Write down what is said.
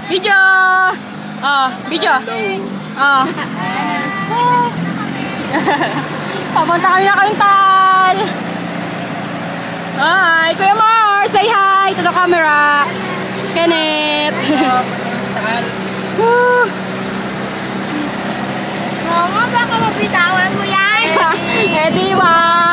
Video! Oh, video. Oh. Papunta kami na Kaintal. Hi, Kuya Mar! Say hi to the camera. Kenneth. Mama, baka mabitawan mo yan. Eh, di ba?